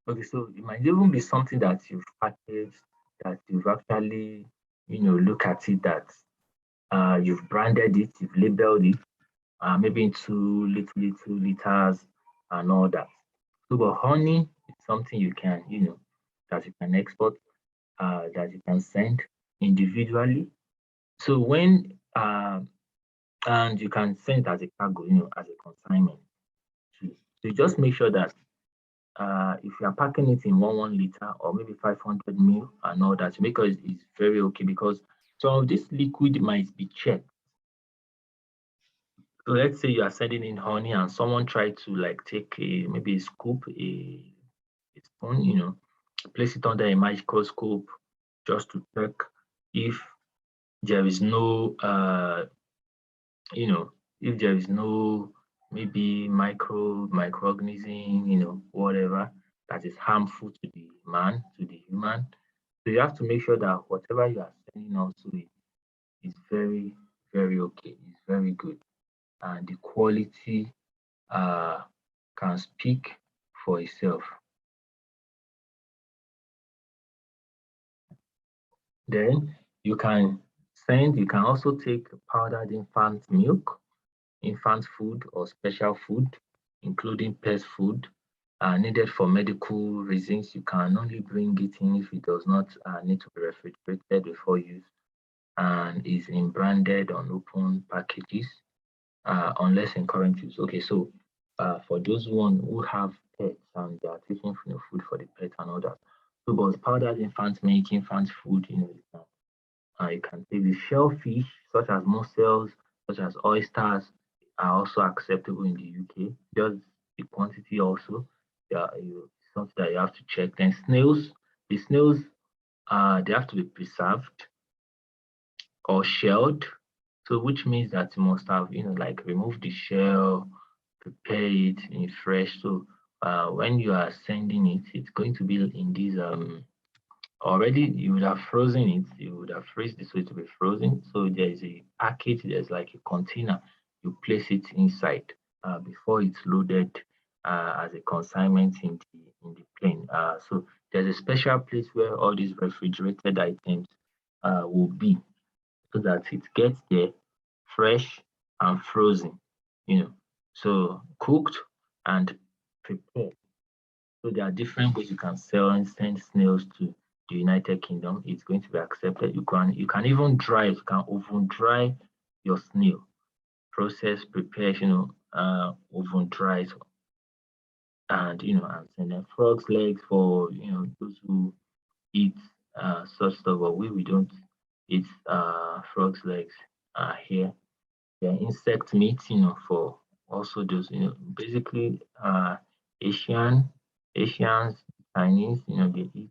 Okay, so it might even be something that you've packaged, that you've actually, look at it, that you've branded it, you've labeled it, maybe into little liters and all that. So, but honey is something you can, that you can export, that you can send individually. So when and you can send as a cargo, as a consignment too. So you just make sure that if you are packing it in 1 liter or maybe 500 mil and all that, make sure it's very okay, because some of this liquid might be checked. So let's say you are sending in honey and someone tried to like take maybe a scoop, a spoon, place it under a microscope just to check if there is no if there is no maybe microorganism, whatever that is harmful to the man, to the human. So you have to make sure that whatever you are sending also is very, very okay, is very good. And the quality uh, can speak for itself. Then you can also take powdered infant milk, infant food or special food, including pet food, needed for medical reasons. You can only bring it in if it does not need to be refrigerated before use and is in branded on open packages, unless in current use. Okay, so for those who have pets and they are taking food for the pet and all that. So, but powdered infant milk, infant food, you can take the shellfish, such as mussels, such as oysters, are also acceptable in the UK. Just the quantity also, yeah, something that you have to check. Then snails, the snails, they have to be preserved or shelled. So which means that you must have, like remove the shell, prepare it in fresh. So when you are sending it, it's going to be in these already you would have frozen it, you would have freezed it so it to be frozen. So there is a package, there's like a container, you place it inside before it's loaded as a consignment in the plane. So there's a special place where all these refrigerated items will be, so that it gets there fresh and frozen, so cooked and prepared. So there are different ways you can sell and send snails to the United Kingdom. It's going to be accepted. You can even dry, you can oven dry your snail, process, prepare, oven dry it, and and send them. Frogs legs for those who eat such stuff, but we don't eat frogs legs here. Yeah, insect meat, for also those, basically Asians, Chinese, they eat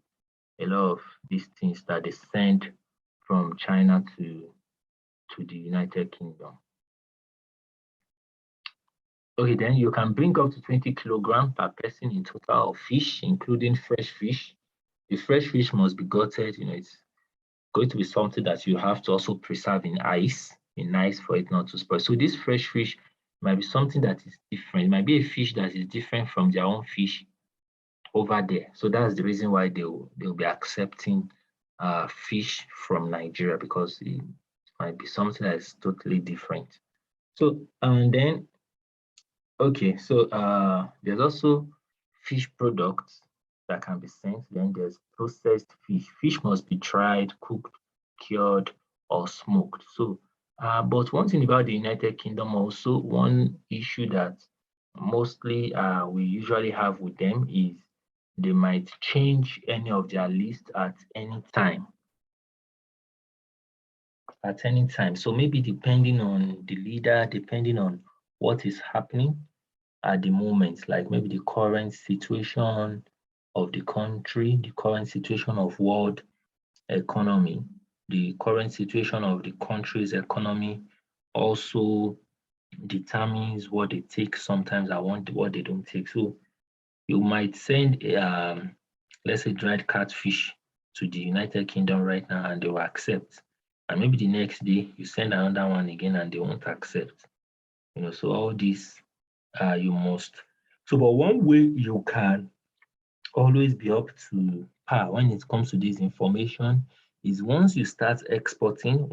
a lot of these things that they send from China to the United Kingdom. Okay, then you can bring up to 20 kilograms per person in total of fish, including fresh fish. The fresh fish must be gutted, it's going to be something that you have to also preserve in ice for it not to spoil. So this fresh fish might be something that is different. It might be a fish that is different from their own fish over there. So that's the reason why they'll be accepting fish from Nigeria, because it might be something that is totally different. So and then okay, so there's also fish products that can be sent. Then there's processed fish. Fish must be dried, cooked, cured, or smoked. So, but one thing about the United Kingdom also, one issue that mostly we usually have with them is they might change any of their list at any time. At any time. So maybe depending on the leader, depending on what is happening at the moment, like maybe the current situation of the country, the current situation of world economy, the current situation of the country's economy also determines what they take sometimes and what they don't take. So you might send let's say dried catfish to the United Kingdom right now and they will accept. And maybe the next day you send another one again and they won't accept. So all this you must. So, but one way you can always be up to par when it comes to this information is once you start exporting,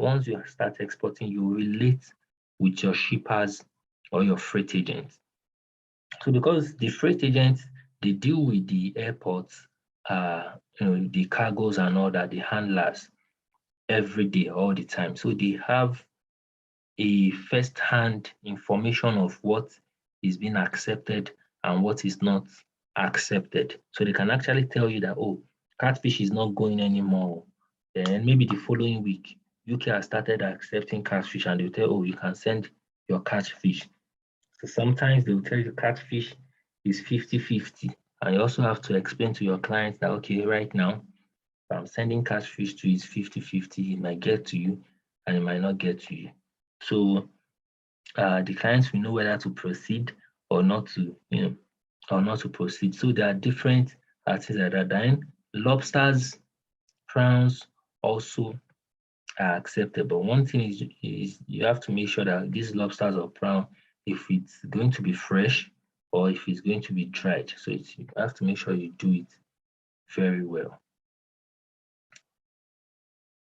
you relate with your shippers or your freight agents. So because the freight agents, they deal with the airports, the cargoes and all that, the handlers every day, all the time. So they have a first-hand information of what is being accepted and what is not accepted. So they can actually tell you that, oh, catfish is not going anymore. Then maybe the following week, UK has started accepting catfish and they'll tell, oh, you can send your catfish. So sometimes they'll tell you catfish is 50-50. And you also have to explain to your clients that, okay, right now, if I'm sending catfish to you, it's 50-50. It might get to you and it might not get to you. So the clients will know whether to proceed or not to, or not to proceed. So there are different things like that. Then lobsters, prawns also are acceptable. One thing is you have to make sure that these lobsters or prawn, if it's going to be fresh or if it's going to be dried. So you have to make sure you do it very well.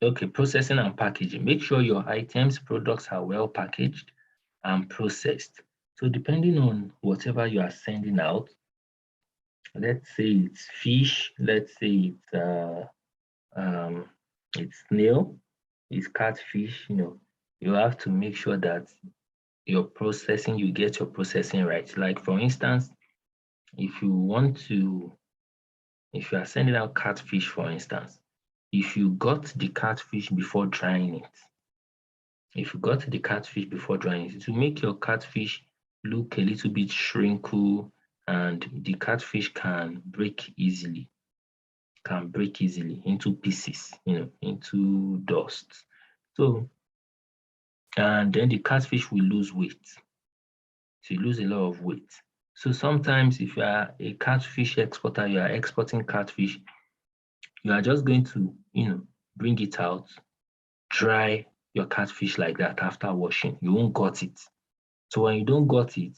Okay, processing and packaging. Make sure your items, products are well packaged and processed. So depending on whatever you are sending out, let's say it's fish, let's say it's snail, it's catfish, you have to make sure that you get your processing right. Like for instance, if you are sending out catfish, for instance, if you got the catfish before drying it, it will make your catfish look a little bit shrinkle and the catfish can break easily into pieces, into dust. So, and then the catfish will lose weight. So you lose a lot of weight. So sometimes if you are a catfish exporter, you are exporting catfish, you are just going to, bring it out, dry your catfish like that after washing. You won't gut it. So when you don't gut it,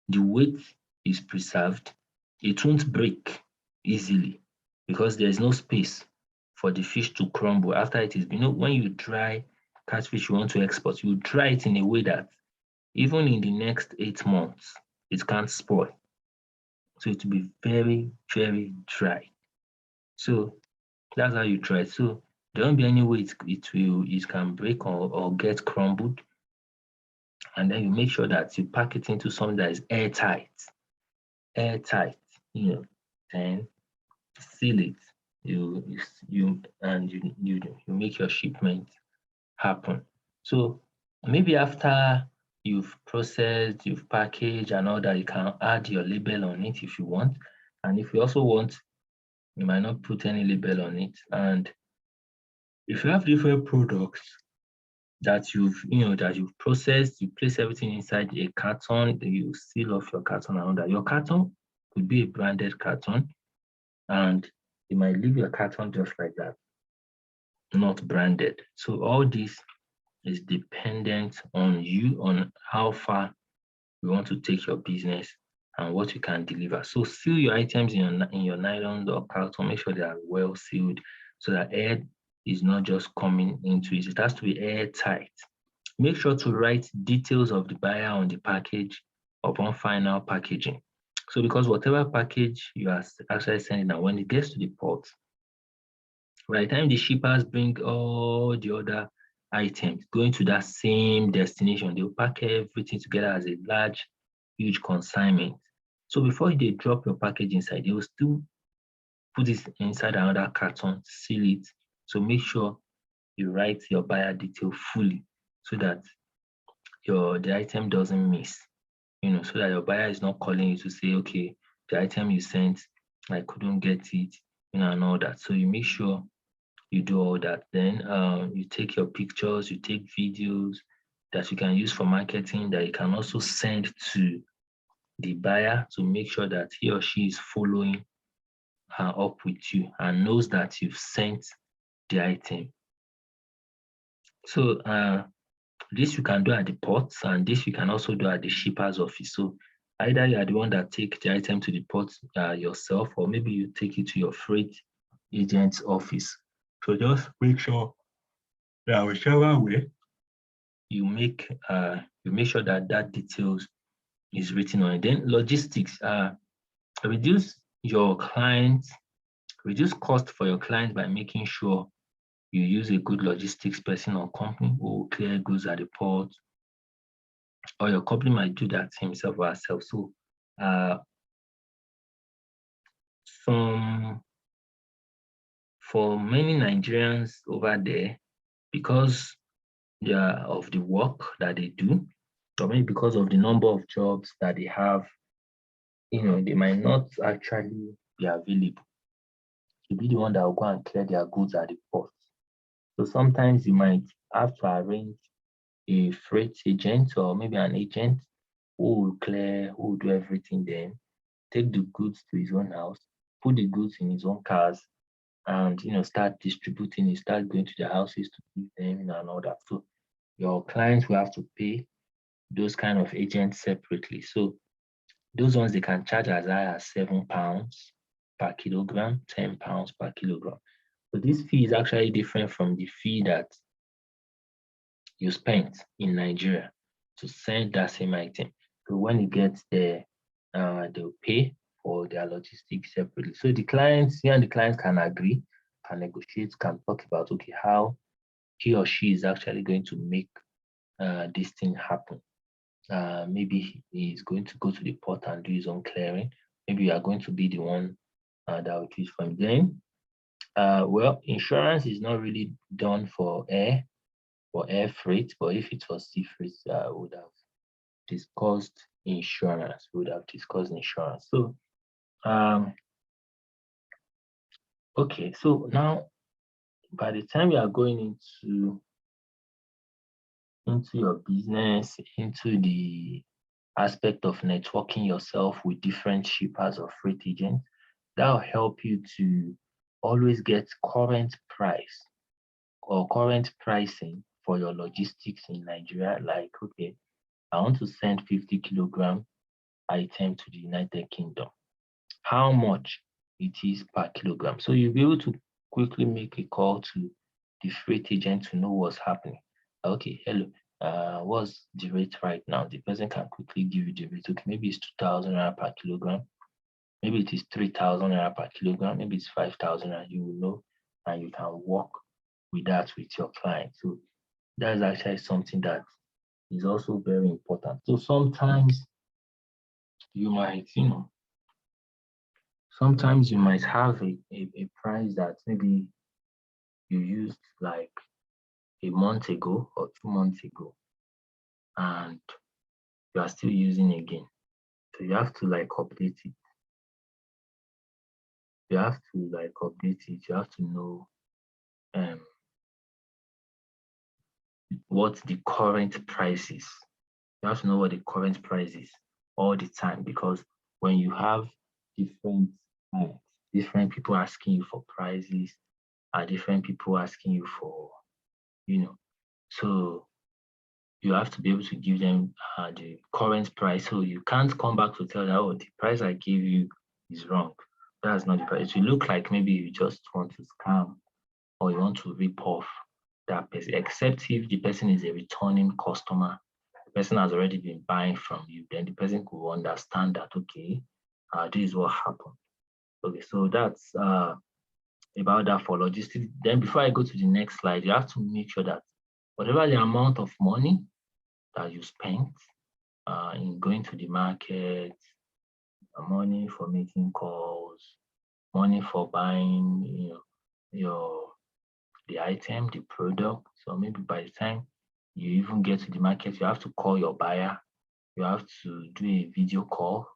the weight is preserved. It won't break easily because there's no space for the fish to crumble after it is. When you dry catfish you want to export, you dry it in a way that even in the next 8 months, it can't spoil. So it will be very, very dry. So that's how you dry it. So there won't be any way it can break or get crumbled. And then you make sure that you pack it into something that is airtight, then seal it. You make your shipment happen. So maybe after you've processed, you've packaged and all that, you can add your label on it if you want. And if you also want, you might not put any label on it. And if you have different products that you've processed, you place everything inside a carton, you seal off your carton and all that. Your carton could be a branded carton, and you might leave your carton just like that, not branded. So all this is dependent on you, on how far you want to take your business and what you can deliver. So seal your items in your nylon or carton. Make sure they are well sealed so that air is not just coming into it. It has to be airtight. Make sure to write details of the buyer on the package upon final packaging. So because whatever package you are actually sending out, when it gets to the port, by the time the shippers bring all the other items going to that same destination, they'll pack everything together as a large, huge consignment. So before they drop your package inside, they will still put it inside another carton, seal it. So make sure you write your buyer detail fully so that the item doesn't miss, so that your buyer is not calling you to say, okay, the item you sent, I couldn't get it, and all that. So you make sure you do all that. Then you take your pictures, you take videos that you can use for marketing, that you can also send to the buyer to make sure that he or she is following up with you and knows that you've sent the item. So this you can do at the ports, and this you can also do at the shipper's office. So Either you are the one that take the item to the port yourself, or maybe you take it to your freight agent's office. So just make sure that whichever way you make sure that that details is written on it. Then logistics, reduce reduce cost for your clients by making sure you use a good logistics person or company who will clear goods at the port, or your company might do that himself or herself. So for many Nigerians over there, because of the work that they do, or maybe because of the number of jobs that they have, they might not actually be available to be the one that will go and clear their goods at the port. So sometimes you might have to arrange a freight agent or maybe an agent who will do everything, then take the goods to his own house, put the goods in his own cars, and start distributing it, start going to their houses to give them and all that. So your clients will have to pay those kind of agents separately. So those ones, they can charge as high as £7 per kilogram, £10 per kilogram. So this fee is actually different from the fee that you spent in Nigeria to send that same item. So when it gets there, they'll pay for their logistics separately. So the clients, you and the clients can agree, can negotiate, can talk about, okay, how he or she is actually going to make this thing happen. Maybe he's going to go to the port and do his own clearing. Maybe you are going to be the one that will choose from them. Well, insurance is not really done for air freight, but if it was sea freight, we would have discussed insurance. So, okay, so now by the time you are going into your business, into the aspect of networking yourself with different shippers or freight agents, that will help you to always get current price or current pricing for your logistics in Nigeria. Like, okay, I want to send 50 kilogram item to the United Kingdom. How much it is per kilogram? So you'll be able to quickly make a call to the freight agent to know what's happening. Okay, hello, what's the rate right now? The person can quickly give you the rate. Okay, maybe it's 2,000 naira per kilogram. Maybe it is 3,000 naira per kilogram. Maybe it's 5,000, and you will know, and you can work with that with your client. So that's actually something that is also very important. So sometimes you might, sometimes you might have a price that maybe you used like a month ago or 2 months ago, and you are still using again. So you have to update it. You have to know what the current price is. You have to know what the current price is all the time, because when you have different people asking you for prices, different people asking you for, so you have to be able to give them the current price. So you can't come back to tell them, oh, the price I gave you is wrong. That's not the price. It will look like maybe you just want to scam or you want to rip off that person, except if the person is a returning customer. The person has already been buying from you, then the person could understand that, okay, this is what happened. Okay, so that's about that for logistics. Then before I go to the next slide, you have to make sure that whatever the amount of money that you spent in going to the market, money for making calls, money for buying, the item, the product. So maybe by the time you even get to the market, you have to call your buyer. You have to do a video call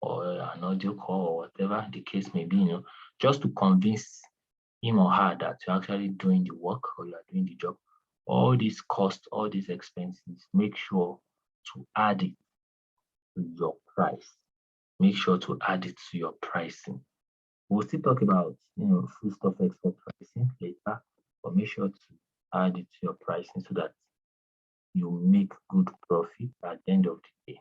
or an audio call or whatever the case may be, just to convince him or her that you're actually doing the work or you are doing the job. All these costs, all these expenses, make sure to add it to your price. Make sure to add it to your pricing. We'll still talk about, foodstuff export pricing later, but make sure to add it to your pricing so that you make good profit at the end of the day.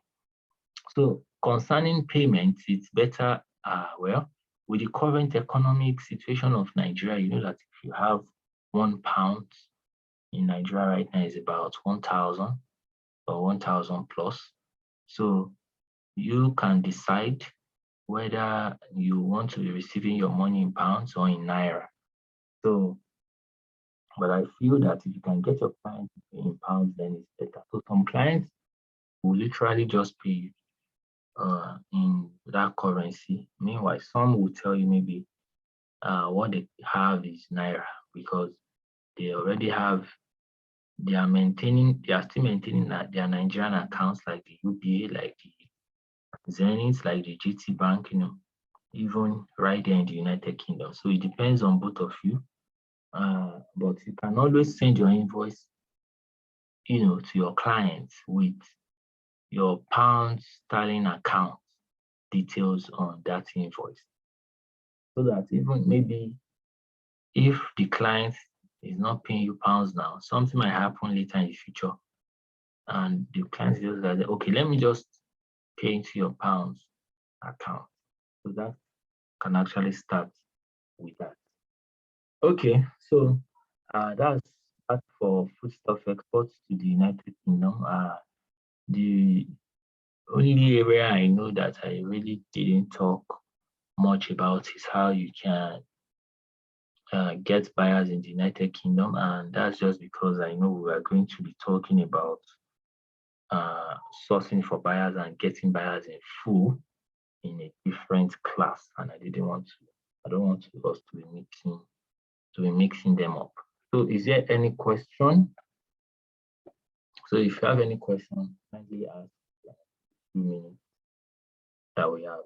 So concerning payments, it's better, well, with the current economic situation of Nigeria, you know that if you have £1 in Nigeria right now is about 1,000 or 1,000 plus. So you can decide whether you want to be receiving your money in pounds or in naira. So, but I feel that if you can get your clients to pay in pounds, then it's better. So some clients will literally just pay in that currency. Meanwhile, some will tell you maybe what they have is naira because they already have, they are still maintaining their Nigerian accounts like the UBA, like the Zenith, like the GT Bank, you know, even right there in the United Kingdom. So it depends on both of you. But you can always send your invoice, you know, to your clients with your pound sterling account details on that invoice. So that even maybe if the client is not paying you pounds now, something might happen later in the future. And the client just like, okay, let me just pay into your pounds account. So that can actually start with that. Okay, so that's for foodstuff exports to the United Kingdom. The only area I know that I really didn't talk much about is how you can get buyers in the United Kingdom, and that's just because I know we are going to be talking about sourcing for buyers and getting buyers in full in a different class, and I don't want us to be mixing them up. So is there any question? So if you have any question, kindly ask 2 minutes that we have.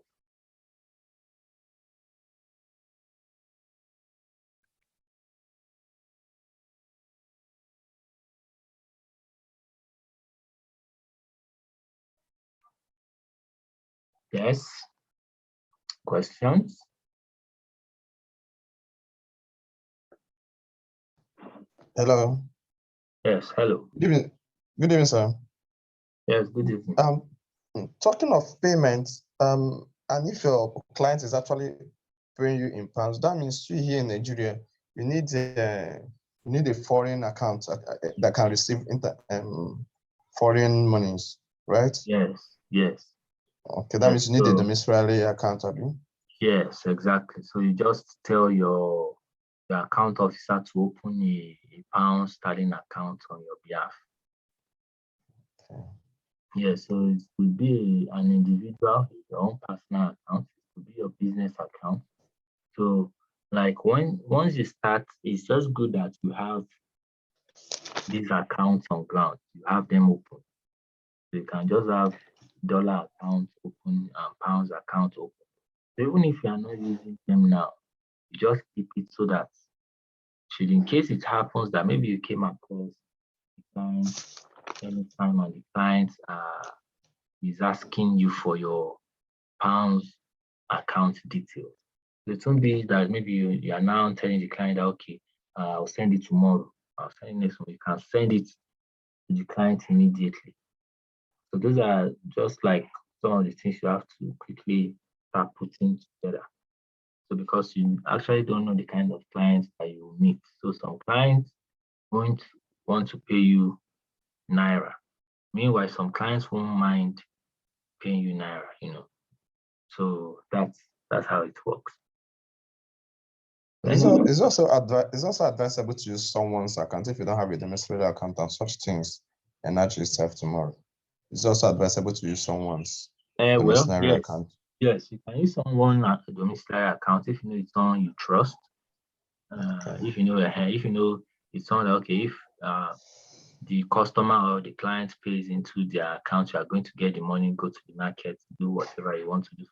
Yes. Questions? Hello. Yes, hello. Good evening. Good evening, sir. Yes, good evening. Talking of payments, and if your client is actually paying you in pounds, that means you here in Nigeria, you need a foreign account that can receive foreign monies, right? Yes, yes. Okay, that means you need a domiciliary account, have you? Yes, exactly. So you just tell your account officer to open a pound sterling account on your behalf. Okay. Yes, so it could be an individual, your own personal account, it could be your business account. So like once you start, it's just good that you have these accounts on ground, you have them open. So you can just have dollar account open and pounds account open. So even if you are not using them now, you just keep it so that should in case it happens that maybe you came across the client anytime and the client is asking you for your pounds account details. It won't be that maybe you are now telling the client that, okay, I'll send it tomorrow, I'll send it next week. You can send it to the client immediately. So those are just like some of the things you have to quickly start putting together. So because you actually don't know the kind of clients that you meet. So some clients won't want to pay you naira. Meanwhile, some clients won't mind paying you naira, you know. So that's how it works. It's also advisable to use someone's account if you don't have a domiciliary account and such things and actually serve tomorrow. It's also advisable to use someone's domiciliary account. Yes, you can use someone at a domiciliary account if you know it's someone you trust. Okay. If you know it's someone that, okay, if the customer or the client pays into their account, you are going to get the money, go to the market, do whatever you want to do.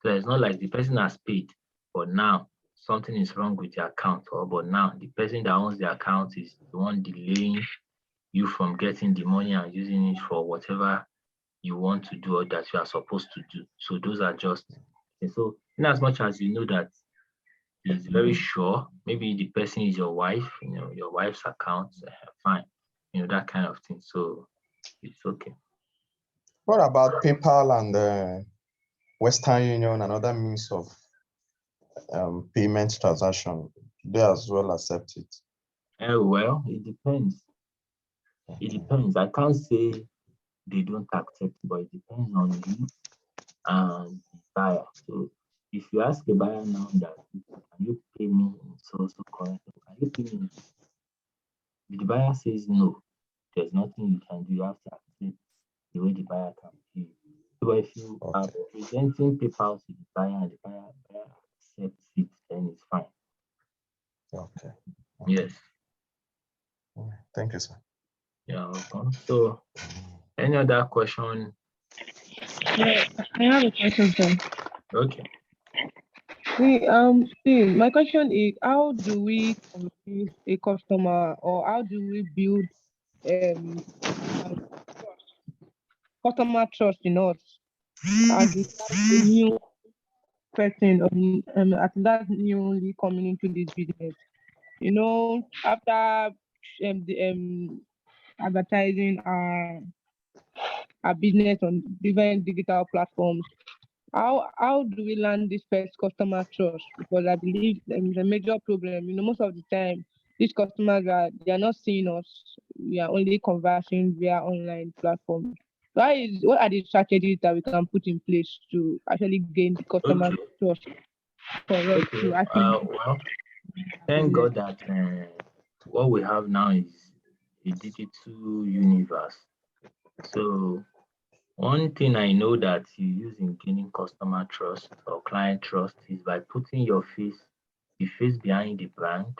So it's not like the person has paid, but now something is wrong with the account, but now the person that owns the account is the one delaying you from getting the money and using it for whatever you want to do or that you are supposed to do. So those are just, and so in as much as you know that it's very sure, maybe the person is your wife, you know, your wife's account, fine, you know, that kind of thing. So it's okay. What about PayPal and Western Union and other means of payment transaction? They as well accept it? Well, it depends. It depends. I can't say they don't accept, but it depends on you and the buyer. So if you ask a buyer now that can you pay me in so currency, can you pay me? If the buyer says no, there's nothing you can do. You have to accept the way the buyer can pay you. So if you are Okay. presenting PayPal to the buyer and the buyer accepts it, then it's fine. Okay. Yes. Thank you, sir. You're welcome. So any other question? Yeah, I have a question, sir. Okay. My question is, how do we convince a customer, or how do we build customer trust in us as a new person, as that newly coming into this business? You know, after advertising our business on different digital platforms, how do we learn this first customer trust? Because I believe it's a major problem. You know, most of the time, these customers they are not seeing us. We are only conversing via online platforms. What are the strategies that we can put in place to actually gain the customer Okay. trust for us Okay. to actually Well, thank business? God that what we have now is a digital universe. So one thing I know that you use in gaining customer trust or client trust is by putting your face, the face behind the brand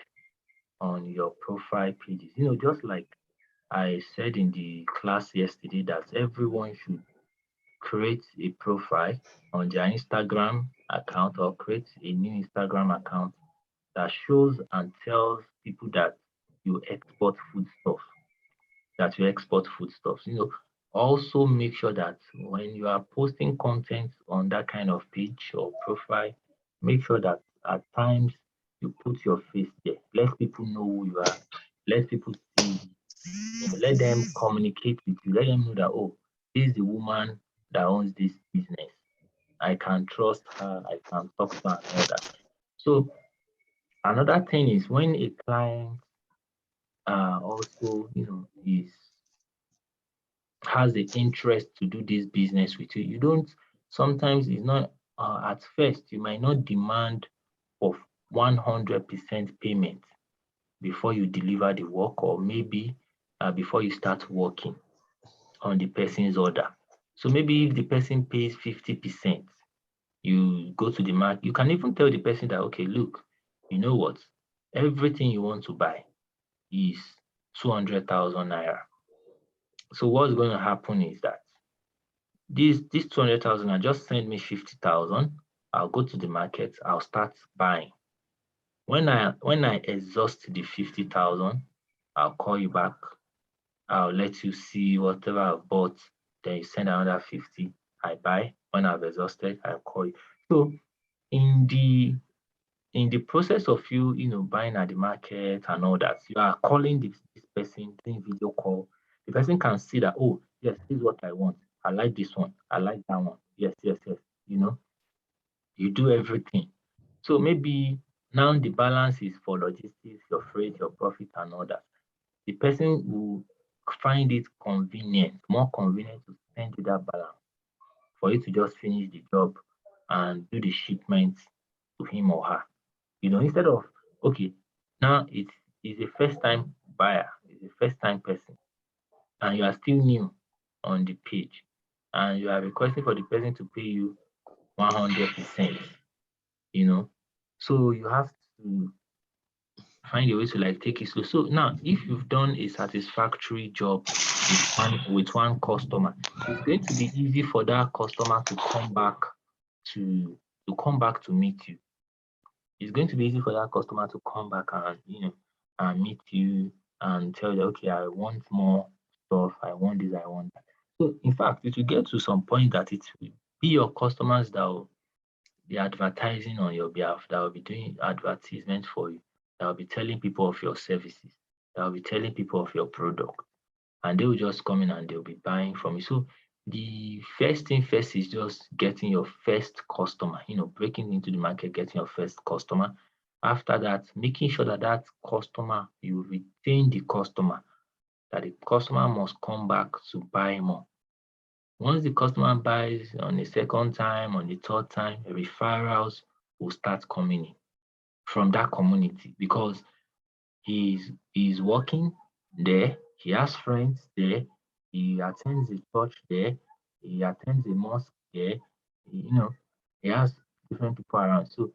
on your profile pages. You know, just like I said in the class yesterday, that everyone should create a profile on their Instagram account or create a new Instagram account that shows and tells people that you export foodstuffs, You know, also make sure that when you are posting content on that kind of page or profile, make sure that at times you put your face there. Let people know who you are. Let people see you. You know, let them communicate with you. Let them know that, oh, this is the woman that owns this business. I can trust her. I can talk to her and all that. So another thing is when a client also, you know, has the interest to do this business with you, you don't, sometimes it's not, at first, you might not demand of 100% payment before you deliver the work, or maybe before you start working on the person's order. So maybe if the person pays 50%, you go to the market, you can even tell the person that, okay, look, you know what, everything you want to buy is 200,000 naira. So what's going to happen is that this 200,000, I just send me 50,000. I'll go to the market. I'll start buying. When I exhaust the 50,000, I'll call you back. I'll let you see whatever I've bought. Then you send another 50. I buy. When I've exhausted, I'll call you. So in the process of you, you know, buying at the market and all that, you are calling this person, doing video call. The person can see that, oh, yes, this is what I want. I like this one. I like that one. Yes, yes, yes. You know, you do everything. So maybe now the balance is for logistics, your freight, your profit, and all that. The person will find it convenient, more convenient to send you that balance for you to just finish the job and do the shipment to him or her. You know, instead of, okay, now it's a first time buyer, it's a first time person, and you are still new on the page, and you are requesting for the person to pay you 100%, you know. So you have to find a way to like take it slow. So now, if you've done a satisfactory job with one customer, it's going to be easy for that customer to come back to meet you. It's going to be easy for that customer to come back and, you know, and meet you and tell you, okay, I want more stuff, I want this, I want that. So in fact, it will get to some point that it will be your customers that will be advertising on your behalf, that will be doing advertisement for you, that will be telling people of your services, that will be telling people of your product, and they will just come in and they'll be buying from you. So the first thing first is just getting your first customer, breaking into the market, getting your first customer. After that, making sure that that customer, you retain the customer, that the customer must come back to buy more. Once the customer buys on the second time, on the third time, referrals will start coming in from that community, because he's working there, he has friends there, he attends a church there, he attends a mosque there, he has different people around. So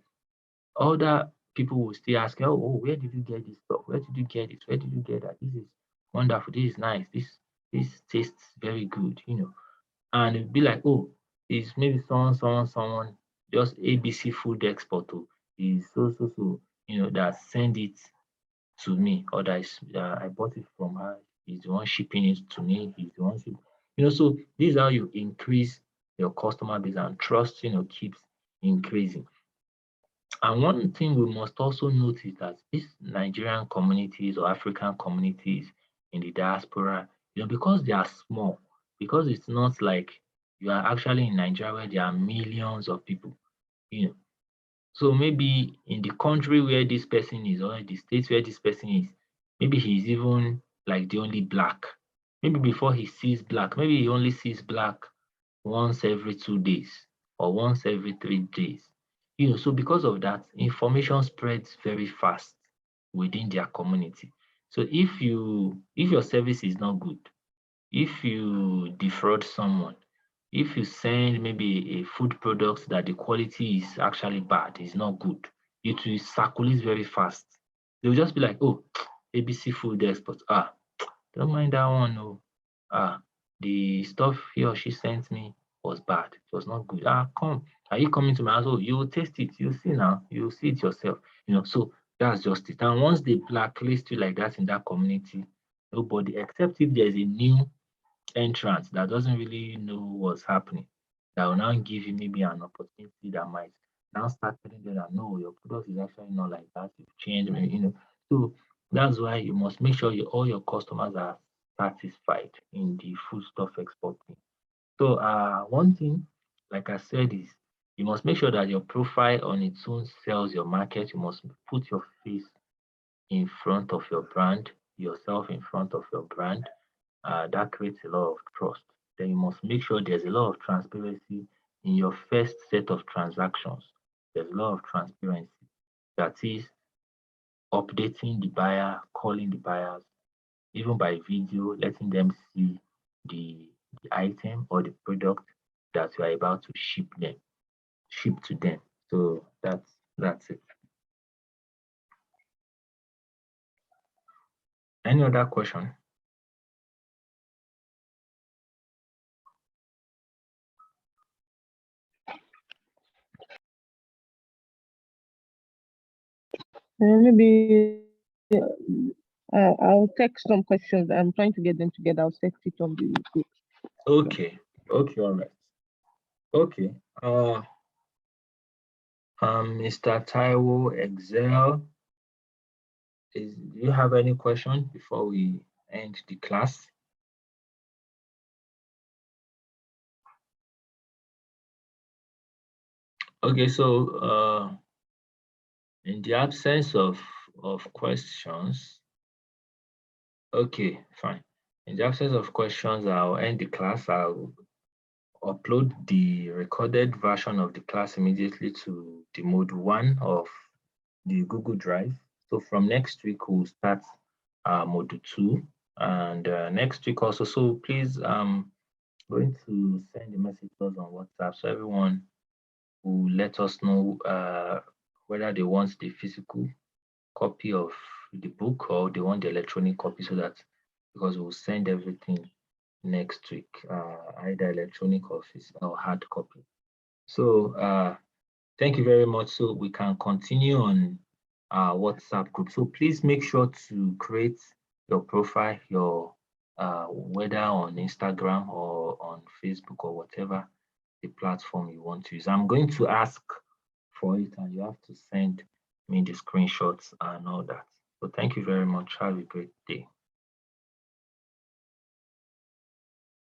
other people will still ask, oh, where did you get this stuff? Where did you get it? Where did you get that? This is wonderful, this is nice, this tastes very good, and it'd be like, oh, it's maybe someone, just ABC food export, is so, that send it to me, or that is, I bought it from her, he's the one shipping it to me, he's the one shipping, so this is how you increase your customer base, and trust, keeps increasing. And one thing we must also note is that these Nigerian communities or African communities in the diaspora, because they are small, because it's not like you are actually in Nigeria where there are millions of people, So maybe in the country where this person is, or the state where this person is, maybe he's even like the only black. Maybe before he sees black, maybe he only sees black once every 2 days or once every 3 days. So because of that, information spreads very fast within their community. So if your service is not good, if you defraud someone, if you send maybe a food product that the quality is actually bad, is not good, it will circulate very fast. They'll just be like, oh, ABC food export. Don't mind that one. No. The stuff he or she sent me was bad. It was not good. Come. Are you coming to my house? Oh, you will taste it. You'll see now. You'll see it yourself. So that's just it. And once they blacklist you like that in that community, nobody, except if there's a new entrant that doesn't really know what's happening, that will now give you maybe an opportunity that might now start telling them that no, your product is actually not like that. You've changed, So that's why you must make sure all your customers are satisfied in the foodstuff exporting. So one thing, like I said, is you must make sure that your profile on its own sells your market. You must put your face in front of your brand, yourself in front of your brand. That creates a lot of trust. Then you must make sure there's a lot of transparency in your first set of transactions. There's a lot of transparency. That is updating the buyer, calling the buyers, even by video, letting them see the item or the product that you are about to ship to them. So that's it. Any other question? Maybe I'll text some questions. I'm trying to get them together. I'll text it on the group. Okay, all right. Okay. Mr. Taiwo Excel, do you have any question before we end the class? Okay, so in the absence of questions, okay, fine. In the absence of questions, I'll end the class. I'll upload the recorded version of the class immediately to the mode 1 of the Google Drive. So from next week, we'll start module 2, and next week also. So please, going to send the messages on WhatsApp, so everyone will let us know whether they want the physical copy of the book or they want the electronic copy, so that, because we'll send everything next week, either electronic or hard copy. So thank you very much. So we can continue on our WhatsApp group. So please make sure to create your profile, whether on Instagram or on Facebook or whatever the platform you want to use. I'm going to ask for it, and you have to send me the screenshots and all that. So thank you very much. Have a great day.